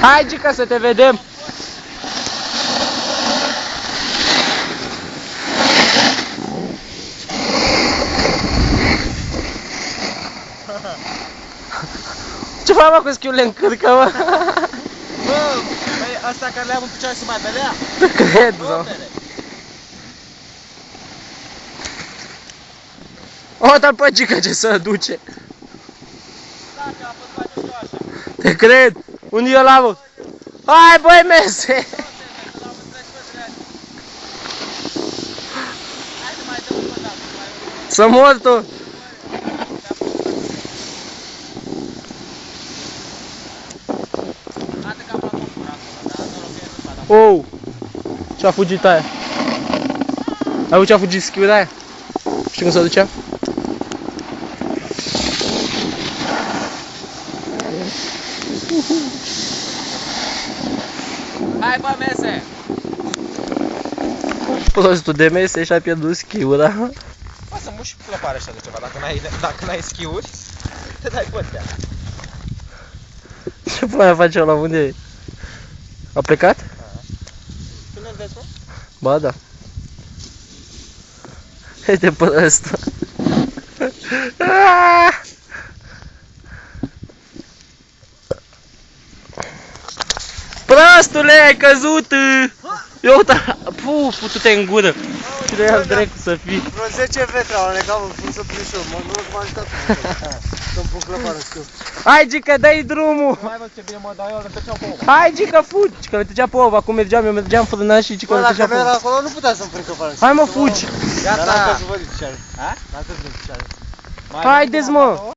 Hai, Gica, să te vedem! Ce faci, mă, cu schiurile în cârcă, mă? Bă, băi, ăsta care le-am în picioare se mai belea? Nu cred, bă. O, dar pe Gica ce se duce. Da, că a fost mai așa. Te cred. Unde e ăla, mă? Hai, băi, mese! Să mor tu! Oh! Ce-a fugit aia? Ai văzut ce-a fugit schiul aia? Știi cum se ducea? Hai, bă, mese! Prostul de mese și-a pierdut schiul, da? Poți să muși clăpare așa de ceva, dacă n-ai schiuri, te dai cu astea. Ce pula face ăla, unde e? A plecat? Tu nu-l vezi, mă? Ba da. Uite pe ăsta. Prostule, ai căzut! Eu uita, putu-te în gură. Și de el drept să fii. Vreo 10 vetre au anecat, mă pun să plin și eu, mă, nu m-am ajutat să-mi pun clăpară, știu. Hai, Gica, dai drumul! Mai văd ce bine mă dau eu, îl tăceau pe om. Hai, Gica, fugi! Că le tăcea pe ova, acum mergeam, eu mergeam frânat și Gica Bă, le tăcea dacă pe merg ova. acolo, nu putea să-mi pun clăpară. Hai, mă, fugi! Gata! N-am căzut, vă zic ce are. Ha? N-am căzut, ce are. Haideți, mă!